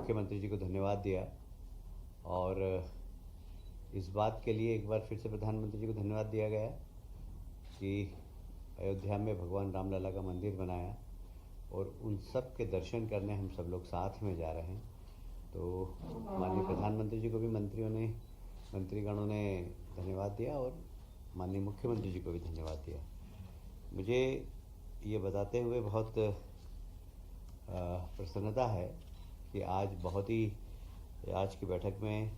मुख्यमंत्री जी को धन्यवाद दिया और इस बात के लिए एक बार फिर से प्रधानमंत्री जी को धन्यवाद दिया गया कि अयोध्या में भगवान रामलला का मंदिर बनाया और उन सब के दर्शन करने हम सब लोग साथ में जा रहे हैं। तो माननीय प्रधानमंत्री जी को भी मंत्रीगणों ने धन्यवाद दिया और माननीय मुख्यमंत्री जी को भी धन्यवाद दिया। मुझे ये बताते हुए बहुत प्रसन्नता है कि आज की बैठक में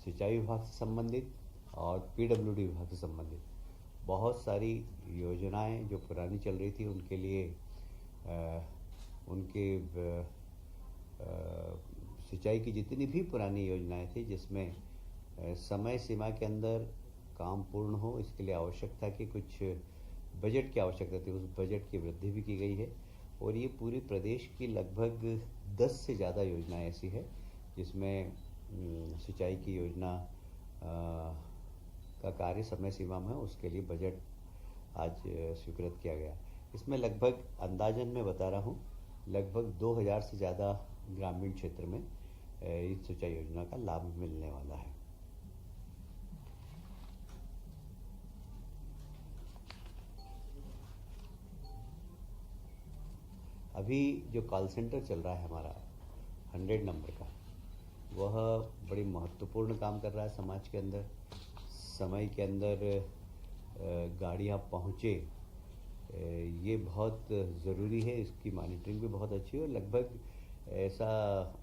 सिंचाई विभाग से संबंधित और पीडब्ल्यूडी विभाग से संबंधित बहुत सारी योजनाएं जो पुरानी चल रही थी उनके लिए सिंचाई की जितनी भी पुरानी योजनाएं थी जिसमें समय सीमा के अंदर काम पूर्ण हो, इसके लिए आवश्यक था कि कुछ बजट की आवश्यकता थी, उस बजट की वृद्धि भी की गई है। और ये पूरे प्रदेश की लगभग 10 से ज़्यादा योजनाएं ऐसी है जिसमें सिंचाई की योजना का कार्य समय सीमा में, उसके लिए बजट आज स्वीकृत किया गया। इसमें लगभग अंदाजन मैं बता रहा हूँ, लगभग 2000 से ज़्यादा ग्रामीण क्षेत्र में इस सिंचाई योजना का लाभ मिलने वाला है। अभी जो कॉल सेंटर चल रहा है हमारा 100 नंबर का, वह बड़ी महत्वपूर्ण काम कर रहा है समाज के अंदर। समय के अंदर गाड़ियाँ पहुँचे, ये बहुत ज़रूरी है। इसकी मॉनिटरिंग भी बहुत अच्छी है और लगभग ऐसा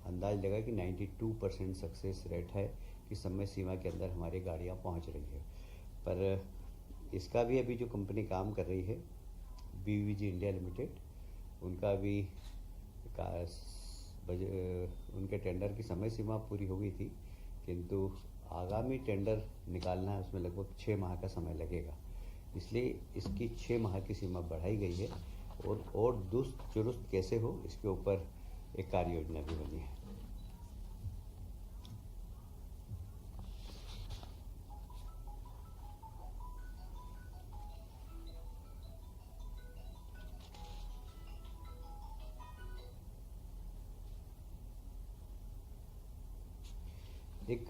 अंदाज लगा कि 92% सक्सेस रेट है कि समय सीमा के अंदर हमारी गाड़ियाँ पहुँच रही है। पर इसका भी अभी जो कंपनी काम कर रही है BVG इंडिया लिमिटेड, उनका भी उनके टेंडर की समय सीमा पूरी हो गई थी, किंतु आगामी टेंडर निकालना है, उसमें लगभग 6 माह का समय लगेगा। इसलिए इसकी 6 माह की सीमा बढ़ाई गई है और दुरुस्त चुरुस्त कैसे हो, इसके ऊपर एक कार्य योजना भी बनी है। एक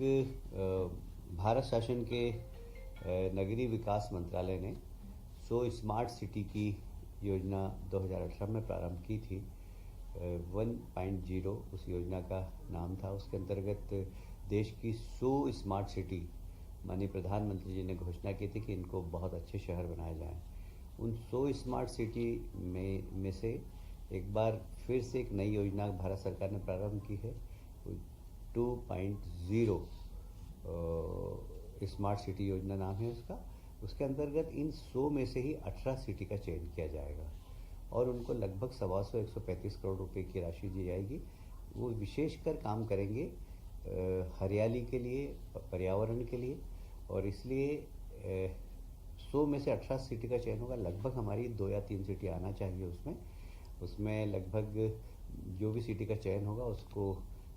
भारत शासन के नगरीय विकास मंत्रालय ने 100 स्मार्ट सिटी की योजना 2018 में प्रारंभ की थी। 1.0 उस योजना का नाम था। उसके अंतर्गत देश की 100 स्मार्ट सिटी माननीय प्रधानमंत्री जी ने घोषणा की थी कि इनको बहुत अच्छे शहर बनाए जाएं। उन 100 स्मार्ट सिटी में से एक बार फिर से एक नई योजना भारत सरकार ने प्रारंभ की है। 2.0 स्मार्ट सिटी योजना नाम है उसका। उसके अंतर्गत इन 100 में से ही 18 सिटी का चयन किया जाएगा और उनको लगभग 135 करोड़ रुपए की राशि दी जाएगी। वो विशेषकर काम करेंगे हरियाली के लिए, पर्यावरण के लिए, और इसलिए 100 में से 18 सिटी का चयन होगा। लगभग हमारी 2 या 3 सिटी आना चाहिए उसमें लगभग जो भी सिटी का चयन होगा उसको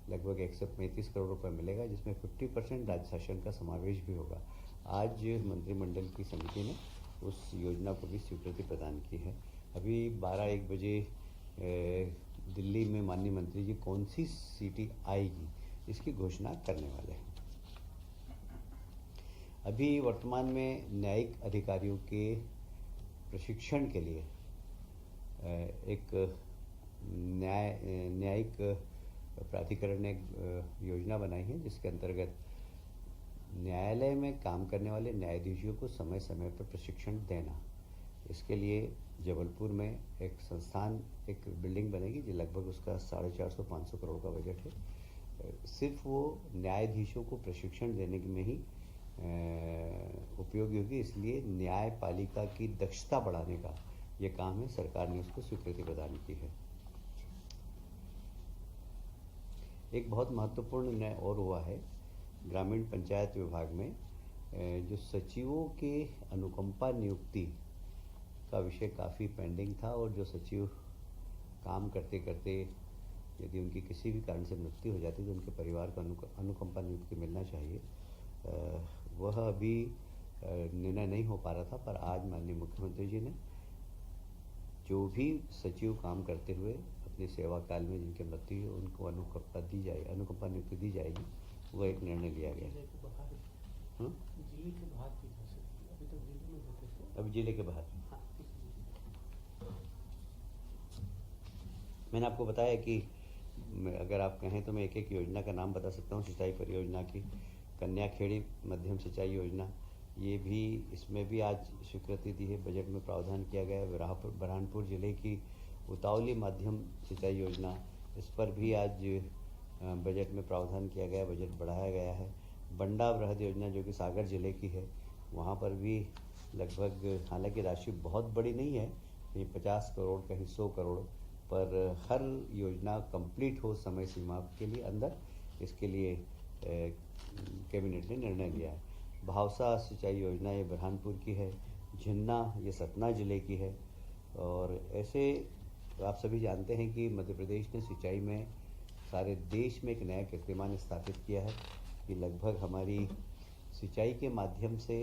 लगभग 135 करोड़ रुपए मिलेगा, जिसमें 50% राज्य शासन का समावेश भी होगा। आज मंत्रिमंडल की समिति ने उस योजना को भी स्वीकृति प्रदान की है। अभी 12-1 बजे दिल्ली में माननीय मंत्री जी कौन सी सिटी आएगी इसकी घोषणा करने वाले हैं। अभी वर्तमान में न्यायिक अधिकारियों के प्रशिक्षण के लिए एक न्यायिक प्राधिकरण ने एक योजना बनाई है, जिसके अंतर्गत न्यायालय में काम करने वाले न्यायाधीशों को समय समय पर प्रशिक्षण देना। इसके लिए जबलपुर में एक बिल्डिंग बनेगी जो लगभग उसका 450-500 करोड़ का बजट है। सिर्फ वो न्यायाधीशों को प्रशिक्षण देने में ही उपयोगी होगी। इसलिए न्यायपालिका की दक्षता बढ़ाने का ये काम है। सरकार ने उसको स्वीकृति प्रदान की है। एक बहुत महत्वपूर्ण निर्णय और हुआ है ग्रामीण पंचायत विभाग में। जो सचिवों के अनुकंपा नियुक्ति का विषय काफ़ी पेंडिंग था और जो सचिव काम करते करते यदि उनकी किसी भी कारण से मृत्यु हो जाती तो उनके परिवार को अनुकंपा नियुक्ति मिलना चाहिए, वह अभी निर्णय नहीं हो पा रहा था। पर आज माननीय मुख्यमंत्री जी ने जो भी सचिव काम करते हुए अपनी सेवा काल में जिनकी मृत्यु है उनको अनुकंपा नियुक्ति दी जाएगी, वो एक निर्णय लिया गया। जिले के बाहर हाँ, जिले के बाहर की जा सकती है, अभी तक जिले में होते थे। अभी जिले के बाहर हाँ, मैंने आपको बताया कि अगर आप कहें तो मैं एक एक योजना का नाम बता सकता हूँ। सिंचाई परियोजना की कन्या खेड़ी मध्यम सिंचाई योजना, ये भी, इसमें भी आज स्वीकृति दी है, बजट में प्रावधान किया गया है। बुरहानपुर जिले की उतावली माध्यम सिंचाई योजना, इस पर भी आज बजट में प्रावधान किया गया है, बजट बढ़ाया गया है। बंडा वृहद योजना जो कि सागर जिले की है, वहाँ पर भी लगभग, हालांकि राशि बहुत बड़ी नहीं है, कहीं 50 करोड़ कहीं 100 करोड़, पर हर योजना कंप्लीट हो समय सीमा के लिए अंदर, इसके लिए कैबिनेट ने निर्णय लिया है। भावसा सिंचाई योजना ये बुरहानपुर की है। झिन्ना ये सतना जिले की है। और ऐसे आप सभी जानते हैं कि मध्य प्रदेश ने सिंचाई में सारे देश में एक नया कीर्तिमान स्थापित किया है कि लगभग हमारी सिंचाई के माध्यम से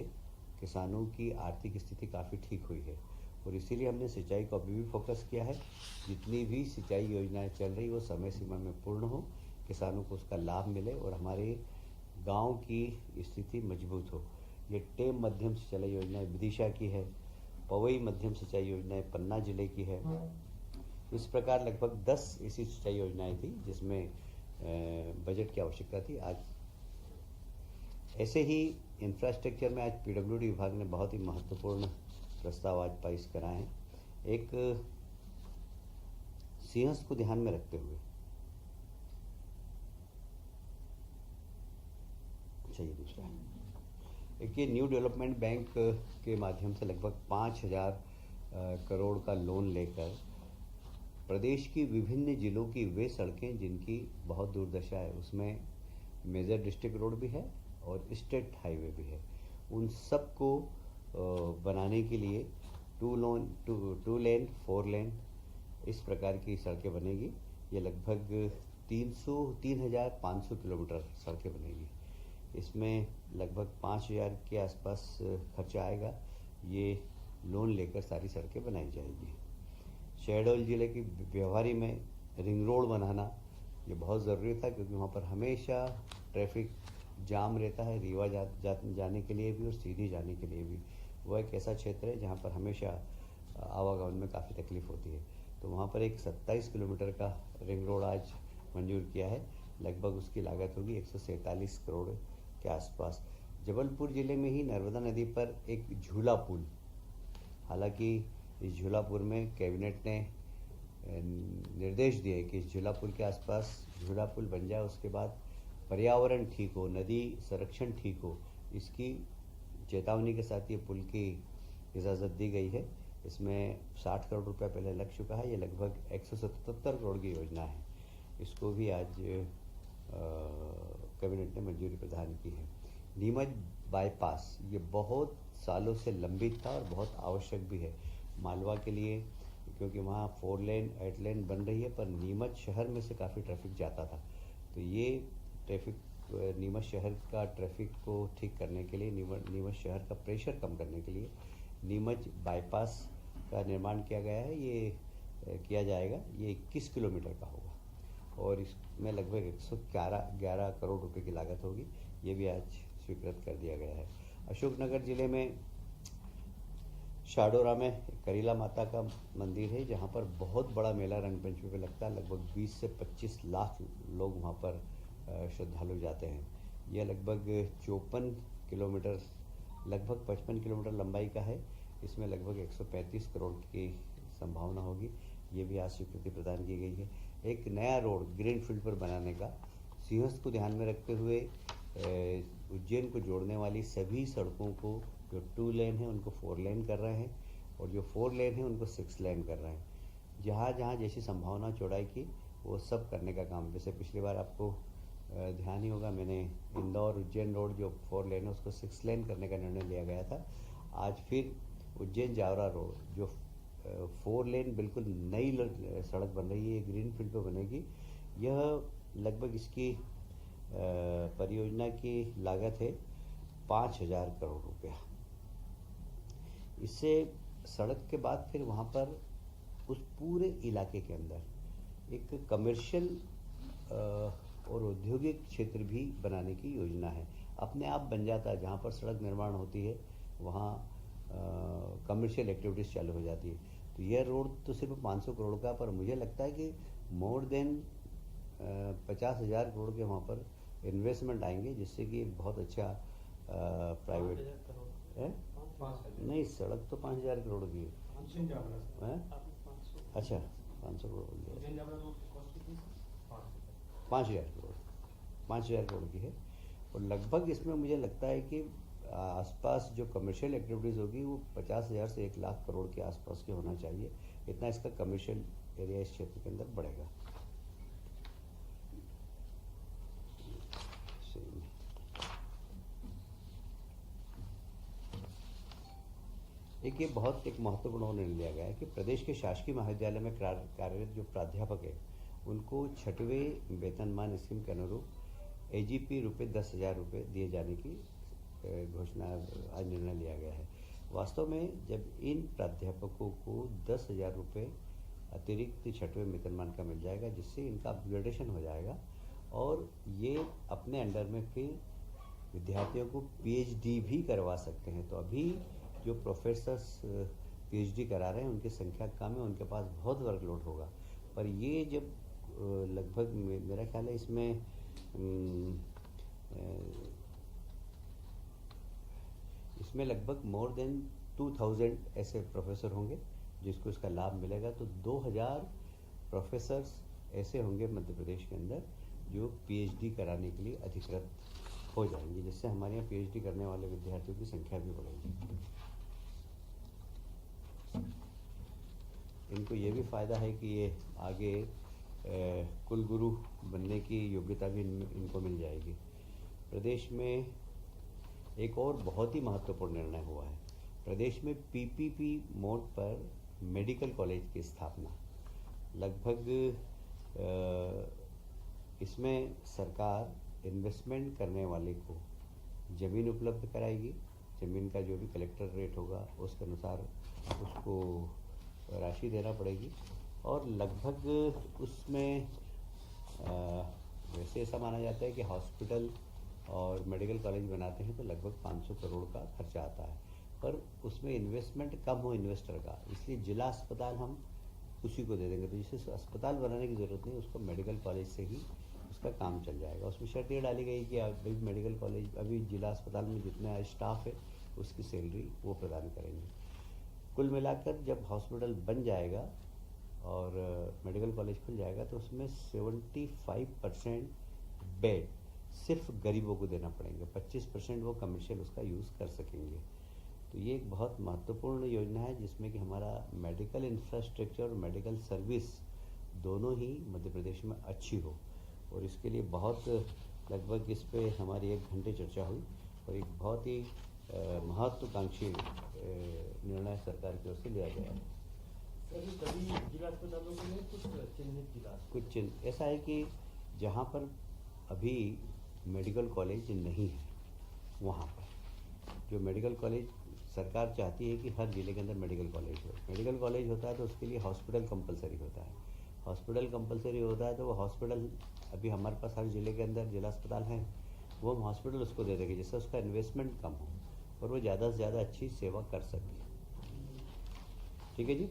किसानों की आर्थिक स्थिति काफ़ी ठीक हुई है, और इसीलिए हमने सिंचाई को अभी भी फोकस किया है। जितनी भी सिंचाई योजनाएं चल रही वो समय सीमा में पूर्ण हो, किसानों को उसका लाभ मिले और हमारे गांव की स्थिति मजबूत हो। ये टेम मध्यम सिंचाई योजना विदिशा की है। पवई मध्यम सिंचाई योजना पन्ना जिले की है। इस प्रकार लगभग 10 ऐसी सिंचाई योजनाएं थी जिसमें बजट की आवश्यकता थी। आज ऐसे ही इंफ्रास्ट्रक्चर में आज पीडब्ल्यूडी विभाग ने बहुत ही महत्वपूर्ण प्रस्ताव आज पास कराए हैं। एक सिंहस्थ को ध्यान में रखते हुए, अच्छा ये दूसरा है, एक ये न्यू डेवलपमेंट बैंक के माध्यम से लगभग 5,000 करोड़ का लोन लेकर प्रदेश की विभिन्न जिलों की वे सड़कें जिनकी बहुत दुर्दशा है, उसमें मेजर डिस्ट्रिक्ट रोड भी है और स्टेट हाईवे भी है, उन सब को बनाने के लिए 2 लेन 4 लेन इस प्रकार की सड़कें बनेगी। ये लगभग 3,500 किलोमीटर सड़कें बनेगी। इसमें लगभग 5,000 के आसपास खर्चा आएगा। ये लोन लेकर सारी सड़कें बनाई जाएगी। शहडोल जिले की व्यवहारी में रिंग रोड बनाना ये बहुत ज़रूरी था, क्योंकि वहाँ पर हमेशा ट्रैफिक जाम रहता है, रीवा जाने के लिए भी और सीधी जाने के लिए भी। वह एक ऐसा क्षेत्र है जहाँ पर हमेशा आवागमन में काफ़ी तकलीफ होती है। तो वहाँ पर एक 27 किलोमीटर का रिंग रोड आज मंजूर किया है। लगभग उसकी लागत होगी 147 करोड़ के आसपास। जबलपुर ज़िले में ही नर्मदा नदी पर एक झूला पुल, हालांकि इस झूला पुल में कैबिनेट ने निर्देश दिए कि इस झूला पुल के आसपास झूला पुल बन जाए, उसके बाद पर्यावरण ठीक हो, नदी संरक्षण ठीक हो, इसकी चेतावनी के साथ ये पुल की इजाज़त दी गई है। इसमें 60 करोड़ रुपया पहले लग चुका है। ये लगभग 177 करोड़ की योजना है। इसको भी आज कैबिनेट ने मंजूरी प्रदान की है। नीमच बाईपास ये बहुत सालों से लंबित था और बहुत आवश्यक भी है मालवा के लिए, क्योंकि वहाँ 4 लेन 8 लेन बन रही है, पर नीमच शहर में से काफ़ी ट्रैफिक जाता था। तो ये ट्रैफिक नीमच शहर का ट्रैफिक को ठीक करने के लिए, नीमच शहर का प्रेशर कम करने के लिए नीमच बाईपास का निर्माण किया गया है। ये किया जाएगा। ये 21 किलोमीटर का होगा और इसमें लगभग 111 करोड़ रुपए की लागत होगी। ये भी आज स्वीकृत कर दिया गया है। अशोकनगर जिले में शाडोरा में करीला माता का मंदिर है, जहाँ पर बहुत बड़ा मेला रंगपंचमी पे लगता है। लगभग 20 से 25 लाख लोग वहाँ पर श्रद्धालु जाते हैं। यह लगभग 54 किलोमीटर, लगभग 55 किलोमीटर लंबाई का है। इसमें लगभग 135 करोड़ की संभावना होगी। ये भी आज स्वीकृति प्रदान की गई है। एक नया रोड ग्रीन फील्ड पर बनाने का, सिंहस्थ को ध्यान में रखते हुए उज्जैन को जोड़ने वाली सभी सड़कों को जो 2 लेन है उनको 4 लेन कर रहे हैं, और जो 4 लेन है उनको 6 लेन कर रहे हैं। जहाँ जहाँ जैसी संभावना चौड़ाई की वो सब करने का काम, जैसे पिछली बार आपको ध्यान ही होगा, मैंने इंदौर उज्जैन रोड जो 4 लेन है उसको 6 लेन करने का निर्णय लिया गया था। आज फिर उज्जैन जावरा रोड जो 4 लेन बिल्कुल नई सड़क बन रही है, ग्रीन फील्ड पर बनेगी। यह लगभग इसकी परियोजना की लागत है 5,000 करोड़ रुपया। इससे सड़क के बाद फिर वहाँ पर उस पूरे इलाके के अंदर एक कमर्शियल और औद्योगिक क्षेत्र भी बनाने की योजना है। अपने आप बन जाता है, जहाँ पर सड़क निर्माण होती है वहाँ कमर्शियल एक्टिविटीज़ चालू हो जाती है। तो यह रोड तो सिर्फ 500 करोड़ का, पर मुझे लगता है कि मोर देन 50,000 करोड़ के वहाँ पर इन्वेस्टमेंट आएंगे, जिससे कि एक बहुत अच्छा प्राइवेट 5,000 करोड़ है। 5,000 नहीं, सड़क तो 5,000 करोड़ की है। उज्जैन जाबरा से हैं? आपने 500 अच्छा, 500 करोड़ बोल दिया। उज्जैन जाबरा रोड की कॉस्ट कितनी है? 5,000 5,000 करोड़, 5,000 करोड़ की है। और लगभग इसमें मुझे लगता है कि आसपास जो कमर्शियल एक्टिविटीज़ होगी वो 50,000 से 1,00,000 करोड़ के आसपास के होना चाहिए। इतना इसका कमर्शियल एरिया इस क्षेत्र के अंदर बढ़ेगा। एक महत्वपूर्ण और निर्णय लिया गया है कि प्रदेश के शासकीय महाविद्यालय में कार्यरत जो प्राध्यापक है उनको 6वें वेतनमान स्कीम के अनुरूप AGP रुपये 10,000 रुपये दिए जाने की घोषणा आज निर्णय लिया गया है। वास्तव में जब इन प्राध्यापकों को 10,000 रुपये अतिरिक्त 6वें वेतनमान का मिल जाएगा, जिससे इनका अपग्रेडेशन हो जाएगा और ये अपने अंडर में फिर विद्यार्थियों को PhD भी करवा सकते हैं। तो अभी जो प्रोफेसर्स PhD करा रहे हैं उनकी संख्या कम है, उनके पास बहुत वर्कलोड होगा। पर ये जब लगभग मेरा ख्याल है इसमें लगभग मोर देन 2,000 ऐसे प्रोफेसर होंगे जिसको इसका लाभ मिलेगा। तो 2,000 प्रोफेसर्स ऐसे होंगे मध्य प्रदेश के अंदर जो PhD कराने के लिए अधिकृत हो जाएंगे, जिससे हमारे यहाँ PhD करने वाले विद्यार्थियों की संख्या भी बढ़ेगी। इनको ये भी फ़ायदा है कि ये आगे कुलगुरु बनने की योग्यता भी इनको मिल जाएगी। प्रदेश में एक और बहुत ही महत्वपूर्ण निर्णय हुआ है। प्रदेश में PPP मोड पर मेडिकल कॉलेज की स्थापना। लगभग इसमें सरकार इन्वेस्टमेंट करने वाले को ज़मीन उपलब्ध कराएगी। ज़मीन का जो भी कलेक्टर रेट होगा उसके अनुसार उसको राशि देना पड़ेगी और लगभग उसमें वैसे ऐसा माना जाता है कि हॉस्पिटल और मेडिकल कॉलेज बनाते हैं तो लगभग 500 करोड़ का खर्चा आता है, पर उसमें इन्वेस्टमेंट कम हो इन्वेस्टर का, इसलिए जिला अस्पताल हम उसी को दे देंगे। तो जिसे अस्पताल बनाने की ज़रूरत नहीं, उसको मेडिकल कॉलेज से ही उसका काम चल जाएगा। उसमें शर्त ये डाली गई कि अभी मेडिकल कॉलेज अभी जिला अस्पताल में जितना स्टाफ है उसकी सैलरी वो प्रदान करेंगे। कुल मिलाकर जब हॉस्पिटल बन जाएगा और मेडिकल कॉलेज खुल जाएगा तो उसमें 75% बेड सिर्फ गरीबों को देना पड़ेंगे, 25% वो कमर्शियल उसका यूज़ कर सकेंगे। तो ये एक बहुत महत्वपूर्ण योजना है जिसमें कि हमारा मेडिकल इंफ्रास्ट्रक्चर और मेडिकल सर्विस दोनों ही मध्य प्रदेश में अच्छी हो, और इसके लिए बहुत लगभग इस पे हमारी 1 घंटे चर्चा हुई और एक बहुत ही महत्वाकांक्षी निर्णय सरकार की ओर से लिया गया है। सभी जिला अस्पतालों के लिए कुछ चिन्हित जिला कुछ ऐसा है कि जहाँ पर अभी मेडिकल कॉलेज नहीं है वहाँ पर जो मेडिकल कॉलेज सरकार चाहती है कि हर जिले के अंदर मेडिकल कॉलेज हो। मेडिकल कॉलेज होता है तो उसके लिए हॉस्पिटल कंपलसरी होता है। हॉस्पिटल कंपलसरी होता है तो वो हॉस्पिटल अभी हमारे पास हर जिले के अंदर जिला अस्पताल हैं, वो हम हॉस्पिटल उसको दे देंगे जिससे उसका इन्वेस्टमेंट कम हो और वो ज़्यादा से ज़्यादा अच्छी सेवा कर सके। ठीक है जी।